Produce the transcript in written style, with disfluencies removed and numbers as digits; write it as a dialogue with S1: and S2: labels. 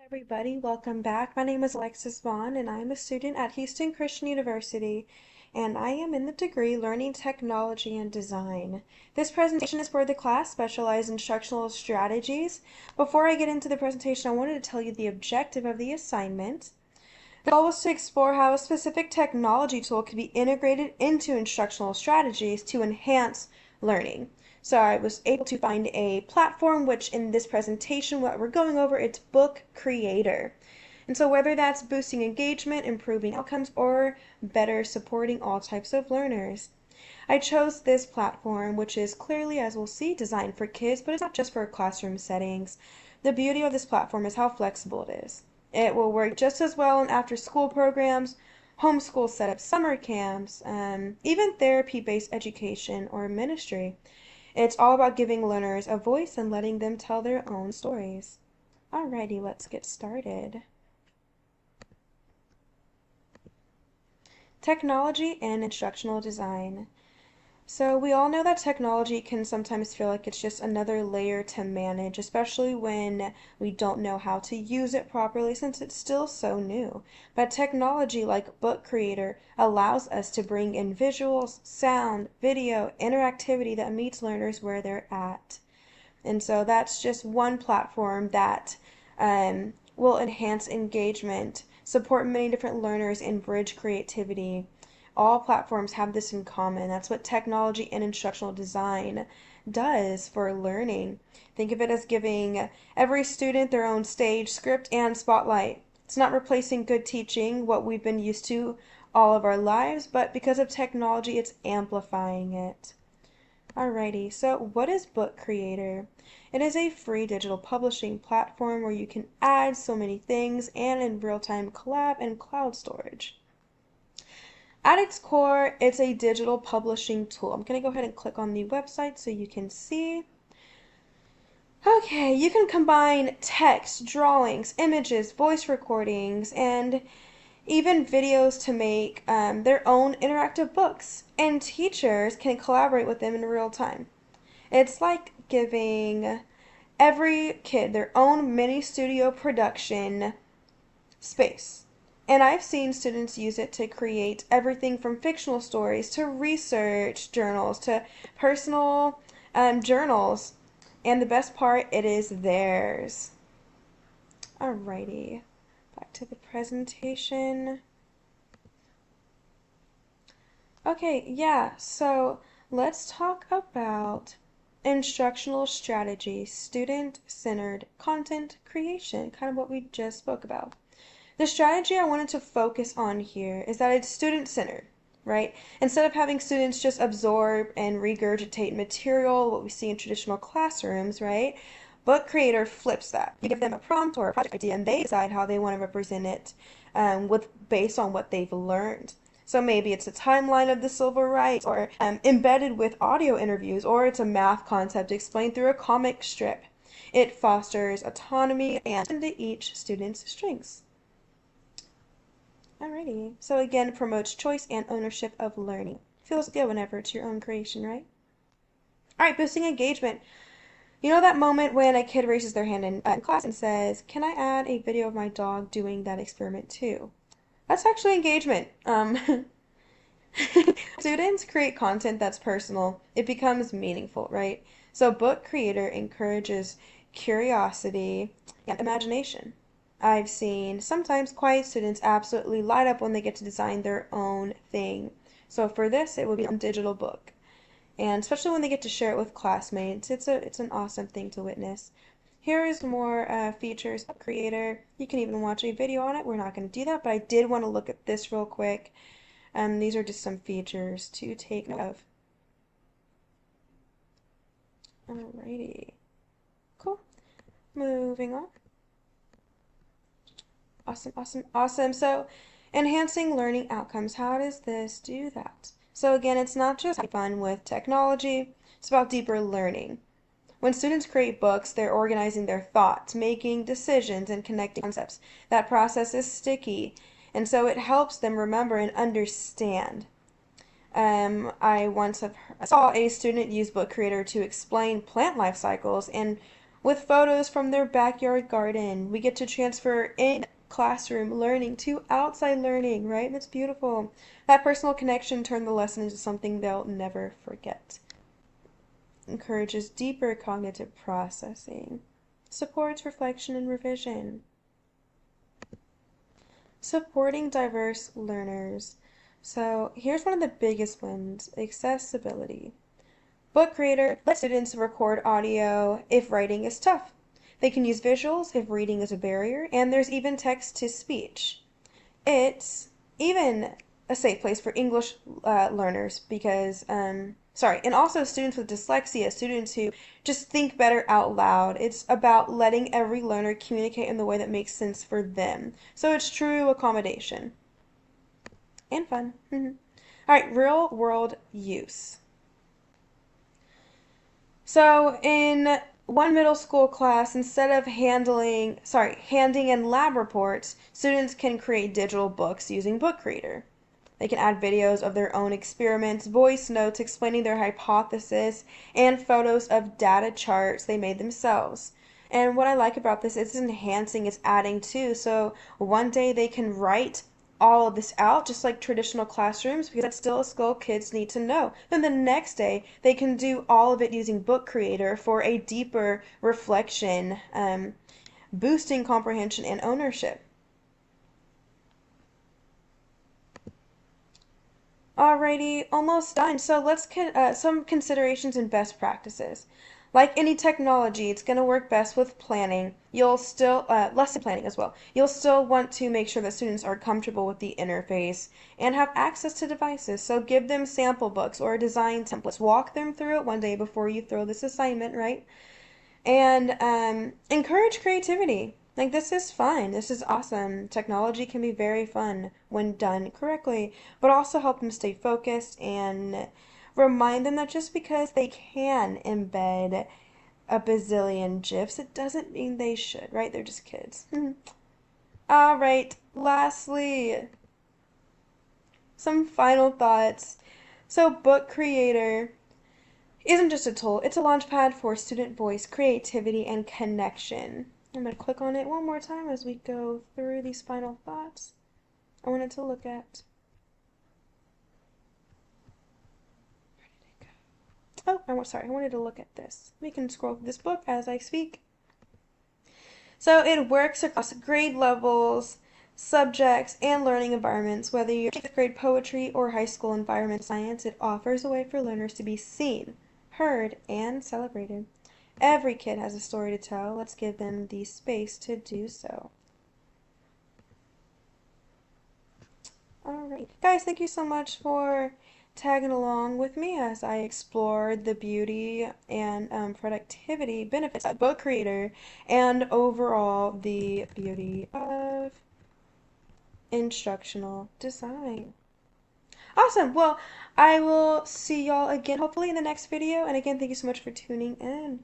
S1: Everybody, welcome back. My name is Alexis Vaughn, and I am a student at Houston Christian University, and I am in the degree Learning Technology and Design. This presentation is for the class Specialized Instructional Strategies. Before I get into the presentation, I wanted to tell you the objective of the assignment. The goal was to explore how a specific technology tool could be integrated into instructional strategies to enhance learning. So I was able to find a platform, which in this presentation, what we're going over, it's Book Creator. And so whether that's boosting engagement, improving outcomes, or better supporting all types of learners. I chose this platform, which is clearly, as we'll see, designed for kids, but it's not just for classroom settings. The beauty of this platform is how flexible it is. It will work just as well in after-school programs, homeschool setups, summer camps, even therapy-based education or ministry. It's all about giving learners a voice and letting them tell their own stories. Alrighty, let's get started. Technology and instructional design. So we all know that technology can sometimes feel like it's just another layer to manage, especially when we don't know how to use it properly since it's still so new. But technology like Book Creator allows us to bring in visuals, sound, video, interactivity that meets learners where they're at. And so that's just one platform that will enhance engagement, support many different learners, and bridge creativity. All platforms have this in common. That's what technology and instructional design does for learning. Think of it as giving every student their own stage, script, and spotlight. It's not replacing good teaching, what we've been used to all of our lives, but because of technology, it's amplifying it. Alrighty, so what is Book Creator? It is a free digital publishing platform where you can add so many things and in real-time collab and cloud storage. At its core, it's a digital publishing tool. I'm going to go ahead and click on the website so you can see. Okay, you can combine text, drawings, images, voice recordings, and even videos to make their own interactive books. And teachers can collaborate with them in real time. It's like giving every kid their own mini studio production space. And I've seen students use it to create everything from fictional stories to research journals to personal journals. And the best part, it is theirs. Alrighty, back to the presentation. Okay, yeah, so let's talk about instructional strategy, student-centered content creation, kind of what we just spoke about. The strategy I wanted to focus on here is that it's student-centered, right? Instead of having students just absorb and regurgitate material, what we see in traditional classrooms, right? Book Creator flips that. You give them a prompt or a project idea, and they decide how they want to represent it based on what they've learned. So maybe it's a timeline of the civil rights, or embedded with audio interviews, or it's a math concept explained through a comic strip. It fosters autonomy and to each student's strengths. Alrighty, so again, promotes choice and ownership of learning. Feels good whenever it's your own creation, right? Alright, boosting engagement. You know that moment when a kid raises their hand in class and says, "Can I add a video of my dog doing that experiment too?" That's actually engagement. Students create content that's personal. It becomes meaningful, right? So Book Creator encourages curiosity and imagination. I've seen sometimes quiet students absolutely light up when they get to design their own thing. So for this, it would be a digital book. And especially when they get to share it with classmates, it's an awesome thing to witness. Here is more features of Creator. You can even watch a video on it. We're not going to do that, but I did want to look at this real quick. These are just some features to take note of. Alrighty. Cool. Moving on. Awesome, awesome, awesome. So, enhancing learning outcomes. How does this do that? So again, it's not just fun with technology, it's about deeper learning. When students create books, they're organizing their thoughts, making decisions, and connecting concepts. That process is sticky, and so it helps them remember and understand. I once saw a student use Book Creator to explain plant life cycles, and with photos from their backyard garden. We get to transfer in classroom learning to outside learning, right? That's beautiful. That personal connection turned the lesson into something they'll never forget. Encourages deeper cognitive processing. Supports reflection and revision. Supporting diverse learners. So here's one of the biggest ones, accessibility. Book Creator lets students record audio if writing is tough. They can use visuals if reading is a barrier, and there's even text to speech. It's even a safe place for English learners because, and also students with dyslexia, students who just think better out loud. It's about letting every learner communicate in the way that makes sense for them. So it's true accommodation. And fun. All right, real world use. So in one middle school class, instead of handing in lab reports, students can create digital books using Book Creator. They can add videos of their own experiments, voice notes explaining their hypothesis, and photos of data charts they made themselves. And what I like about this is it's enhancing, it's adding to. So one day they can write all of this out, just like traditional classrooms, because that's still a skill kids need to know. Then the next day, they can do all of it using Book Creator for a deeper reflection, boosting comprehension and ownership. Alrighty, almost done. So let's some considerations and best practices. Like any technology, it's going to work best with planning. You'll still, lesson planning as well. You'll still want to make sure that students are comfortable with the interface and have access to devices. So give them sample books or design templates. Walk them through it one day before you throw this assignment, right? And encourage creativity. Like, this is fun. This is awesome. Technology can be very fun when done correctly, but also help them stay focused and remind them that just because they can embed a bazillion GIFs, it doesn't mean they should, right? They're just kids. All right, lastly, some final thoughts. So, Book Creator isn't just a tool, it's a launchpad for student voice, creativity, and connection. I'm going to click on it one more time as we go through these final thoughts I wanted to look at. Oh, I wanted to look at this. We can scroll through this book as I speak. So it works across grade levels, subjects, and learning environments. Whether you're 8th grade poetry or high school environment science, it offers a way for learners to be seen, heard, and celebrated. Every kid has a story to tell. Let's give them the space to do so. Alright, guys, thank you so much for tagging along with me as I explored the beauty and productivity benefits of Book Creator and overall the beauty of instructional design. Awesome. Well, I will see y'all again hopefully in the next video. And again, thank you so much for tuning in.